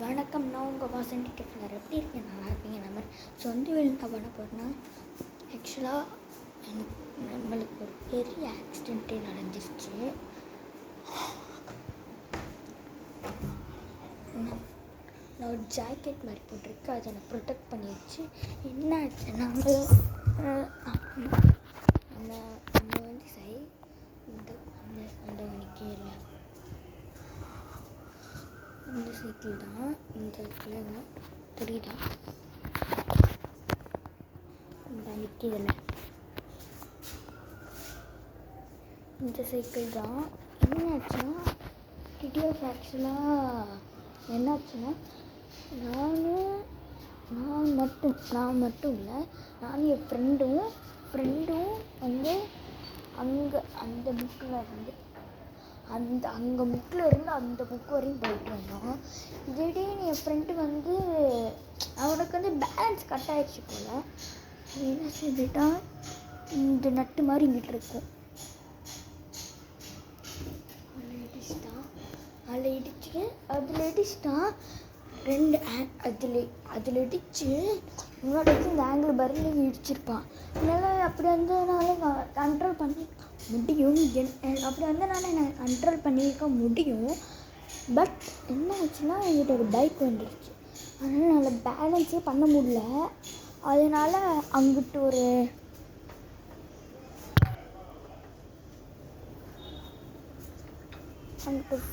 வணக்கம், நான் உங்கள் வாசன் கேட்குறாரு. எப்படி இருக்கேன்? நல்லா இருப்பீங்க நம்ம. ஸோ வந்து என்ன பண்ண போகிறேன்னா, ஆக்சுவலாக நம்மளுக்கு ஒரு பெரிய ஆக்சிடெண்ட்டே நடந்துருச்சு. நான் ஒரு ஜாக்கெட் மாதிரி போட்டிருக்கு, அதை நான் ப்ரொடெக்ட் பண்ணிடுச்சு. என்ன ஆச்சு, நம்ம வந்து இந்த அந்த நிற்கல இந்த சைக்கிள் தான், இந்த சைக்கிள் தெரியுதா, இந்த நிற்கிறதில்ல இந்த சைக்கிள் தான். என்னாச்சுன்னா டிடிஎஃப் ஆக்சுவலாக என்னாச்சுன்னா நான் மட்டும் இல்லை, நானும் என் ஃப்ரெண்டும் வந்து அந்த முக்கில் இருந்து அங்கே முக்கில் இருந்து அந்த புக்கு வரையும் போயிட்டு வந்தோம். திடீர்னு என் ஃப்ரெண்டு வந்து அவனுக்கு வந்து பேலன்ஸ் கட் ஆகிடுச்சு போல். என்ன செஞ்சுட்டா, இந்த நட்டு மாதிரி இங்கிட்டு இருக்கும், அதில் இடிச்சிட்டான் ரெண்டு அதில் இடித்து முன்னாடி வச்சு இந்த ஆங்கிள் பரில் இடிச்சிருப்பான். அதனால் அப்படி வந்ததுனால நான் கண்ட்ரோல் பண்ணி முடியும், அப்படி வந்ததுனால நான் கண்ட்ரோல் பண்ணியிருக்க முடியும். பட் என்ன ஆச்சுன்னா, என்கிட்ட ஒரு பைக் வந்துடுச்சு, அதனால் என்னால் பேலன்ஸே பண்ண முடியல. அதனால் அங்கிட்டு ஒரு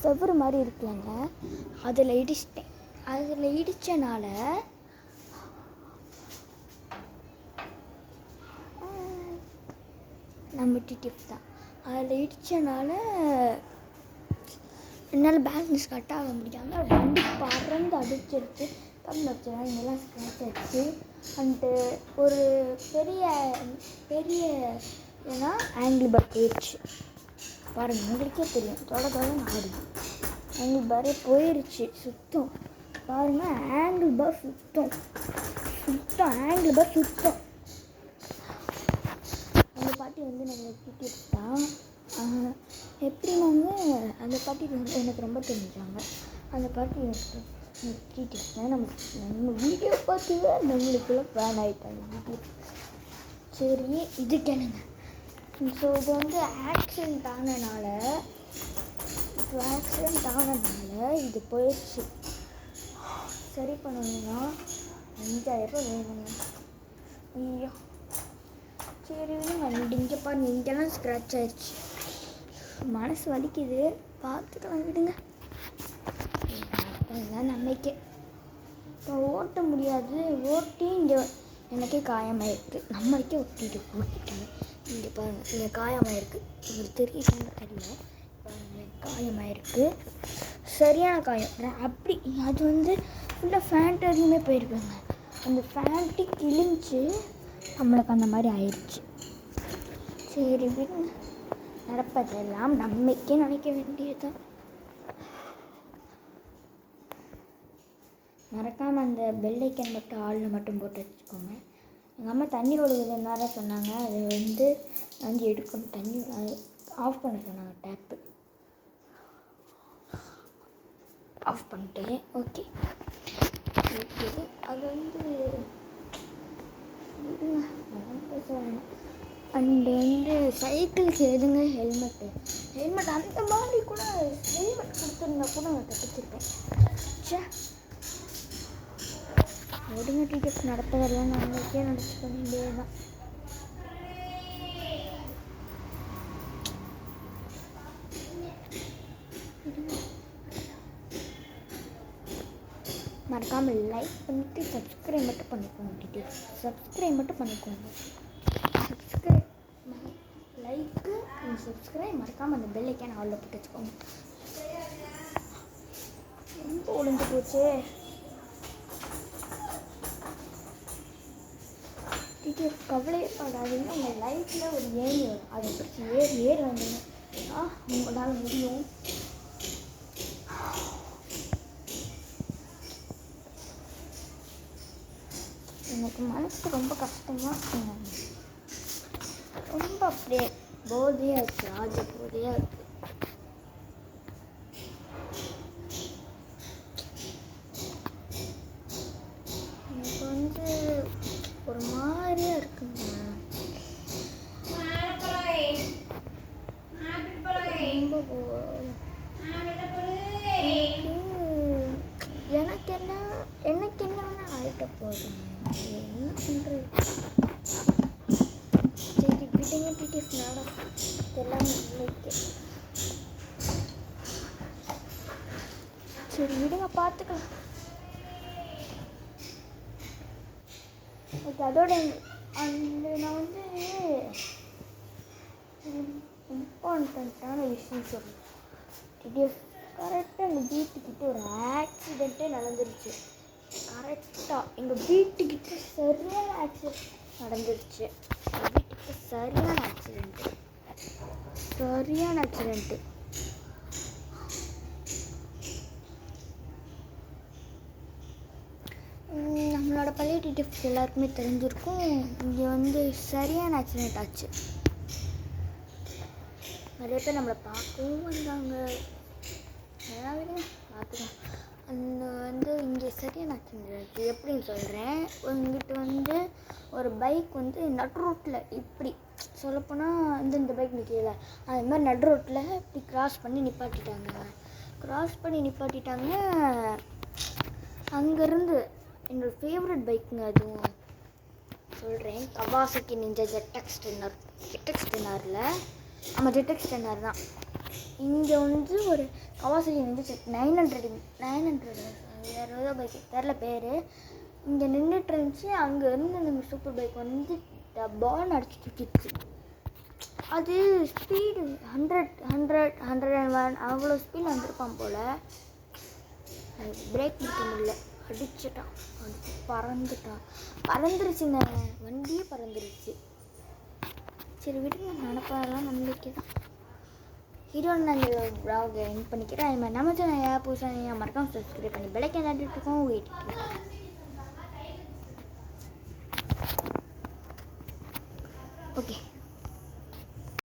செவரு மாதிரி இருக்குல்லங்க, அதில் இடிச்சிட்டேன். அதில் இடித்தனால நம்ம டிடிஎஃப் தான். அதில் இடித்தனால என்னால் பேலன்ஸ் கட் ஆக முடியாமல் வண்டி பறந்து அடிச்சிருச்சு. கண் வச்சுனா இங்கெல்லாம் ஸ்க்ராட்ச் ஆகிடுச்சு. அண்டு ஒரு பெரிய ஏன்னா ஆங்கிள் பார் போயிடுச்சு. பாருங்கள், உங்களுக்கே தெரியும், தொட ஆடுது. ஆங்கிள் பாரே போயிடுச்சு சுத்தம். பாருங்கள், ஆங்கிள் பார் சுத்தம் ஆங்கிள் பார் சுத்தம். அந்த பாட்டி வந்து நம்ம டிக்கெட் தான். எப்படின்னாங்க, அந்த பாட்டி வந்து எனக்கு ரொம்ப தெரிஞ்சாங்க. அந்த பாட்டி எனக்கு டிக்கெட் நம்ம வீடியோ பார்த்து நம்மளுக்குள்ள ஃபேன் ஆகிட்டாங்க. சரி, இது கேளுங்க. ஸோ இது வந்து ஆக்சிடெண்ட் ஆனனால இது போயிடுச்சு. சரி பண்ணணும்னா 5000 வேணுங்க. ஐயோ, சரி விடுங்க. இங்கே பாருங்க, இங்கெல்லாம் ஸ்க்ராட்ச் ஆயிடுச்சு. மனசு வலிக்குது, பார்த்துக்கலாம் விடுங்க. அதுதான் நம்பிக்கை. இப்போ ஓட்ட முடியாது, ஓட்டி இங்கே எனக்கே காயமாயிருக்கு. நம்மளுக்கே ஓட்டிட்டாங்க. இங்கே பாருங்கள், இங்கே காயமாயிருக்கு. உங்களுக்கு தெரியல, காயமாயிருக்கு, சரியான காயம். அப்படி அது வந்து ஃபுல்லாக ஃபேண்ட் வரையுமே போயிருக்காங்க. அந்த ஃபேண்ட்டு கிழிஞ்சு நம்மளுக்கு அந்த மாதிரி ஆயிடுச்சு. சரி விடுங்க, நடப்பதெல்லாம் நம்பிக்கை நினைக்க வேண்டியதுதான். மறக்காமல் அந்த பெல் ஐக்கன் மட்டும் ஆளில் மட்டும் போட்டு வச்சுக்கோங்க. எங்கள் அம்மா தண்ணி ஒழுகுதுன்னால சொன்னாங்க, அதை வந்து எடுக்கணும். தண்ணி ஆஃப் பண்ண சொன்னாங்க. டேப்பு ஆஃப் பண்ணிட்டேன். ஓகே, அது வந்து அண்டு வந்து சைக்கிளுக்கு எதுங்க ஹெல்மெட் அந்த மாதிரி கூட ஹெல்மெட் கொடுத்துருந்தா கூட நான் தப்பிச்சிருப்பேன். சே, ஓடுங்க. டிக்கெட் நடப்பதெல்லாம் நம்மளுக்கே நடத்த வேண்டியதுதான். மறக்காமல் லைக் பண்ணிவிட்டு சப்ஸ்கிரைப் மட்டும் பண்ணிக்கோங்க. சப்ஸ்கிரைப் மட்டும் பண்ணிக்கோங்க. லைக்கு அண்ட் சப்ஸ்கிரைப் மறக்காமல் அந்த பெல் ஐக்கான் ஆளில் போட்டு வச்சுக்கோங்க. ரொம்ப ஒளிஞ்சு போச்சு. டிடிஎஃப் கவலைப்படாதீங்க, உங்கள் லைஃப்பில் ஒரு ஏறி வரும். அதை பிடிச்சி ஏறி வந்துடுங்க. உங்களால் முடியும். எனக்கு மனசு ரொம்ப கஷ்டமாக இருக்குங்க. ரொம்ப அப்படியே போதையாக இருக்குது, ஆஜ போதையாக இருக்குது. பார்த்துக்கலாம். ஓகே, அதோட அந்த நான் வந்து இம்பார்ட்டண்ட்டான விஷயம் சொல்கிறேன். இது கரெக்டாக எங்கள் வீட்டுக்கிட்ட ஒரு ஆக்சிடெண்ட்டே நடந்துருச்சு. கரெக்டாக எங்கள் வீட்டுக்கிட்ட சரியான ஆக்சிடெண்ட் நடந்துருச்சு. எங்கள் வீட்டுக்கிட்ட சரியான ஆக்சிடெண்ட்டு. நம்மளோட பழைய டீட்டெயில்ஸ் எல்லாருக்குமே தெரிஞ்சிருக்கும். இங்கே வந்து சரியான ஆக்சிடெண்ட் ஆச்சு. நிறைய பேர் நம்மளை பார்க்கவும் வந்தாங்க. பார்த்துக்கலாம். அந்த வந்து இங்கே சரியான ஆக்சிடெண்ட் ஆச்சு. எப்படின்னு சொல்கிறேன். இங்கிட்ட வந்து ஒரு பைக் வந்து நடு ரோட்டில் இப்படி சொல்லப்போனால் இந்த பைக் நிற்கல, அது மாதிரி நடு ரோட்டில் இப்படி கிராஸ் பண்ணி நிப்பாட்டிட்டாங்க. அங்கேருந்து என்னோடய ஃபேவரட் பைக்குங்க அதுவும் சொல்கிறேன். கவாசகி நிஞ்சா ZX 10R ஆமாம், ZX 10R தான். இங்கே வந்து ஒரு கவாசகி நிஞ்சா 900 வேறு ஏதோ பைக்கு தெரில பேர். இங்கே நின்றுட்டு இருந்துச்சு. அங்கே இருந்து நம்ம சூப்பர் பைக் வந்து டப்பான்னு அடிச்சு தூக்கிடுச்சு. அது ஸ்பீடு 100 அவ்வளோ ஸ்பீடு வந்திருப்பான் போல். பிரேக் பிடிக்க முடியல, அடிச்சிட்டான். பறந்துருச்சுங்க, வண்டியே பறந்துருச்சு. சரி விடுங்க, நினப்பதெல்லாம் நம்பிக்கை தான். இதோட நான் இந்த ப்ளாகை எண்ட் பண்ணிக்கிறேன். அது மாதிரி நம்ம சேனல் புதுசாக மறக்காம சப்ஸ்கிரைப் பண்ணி பெல்லைக்கன் விளையாடிட்டு இருக்கோம். Wait okay.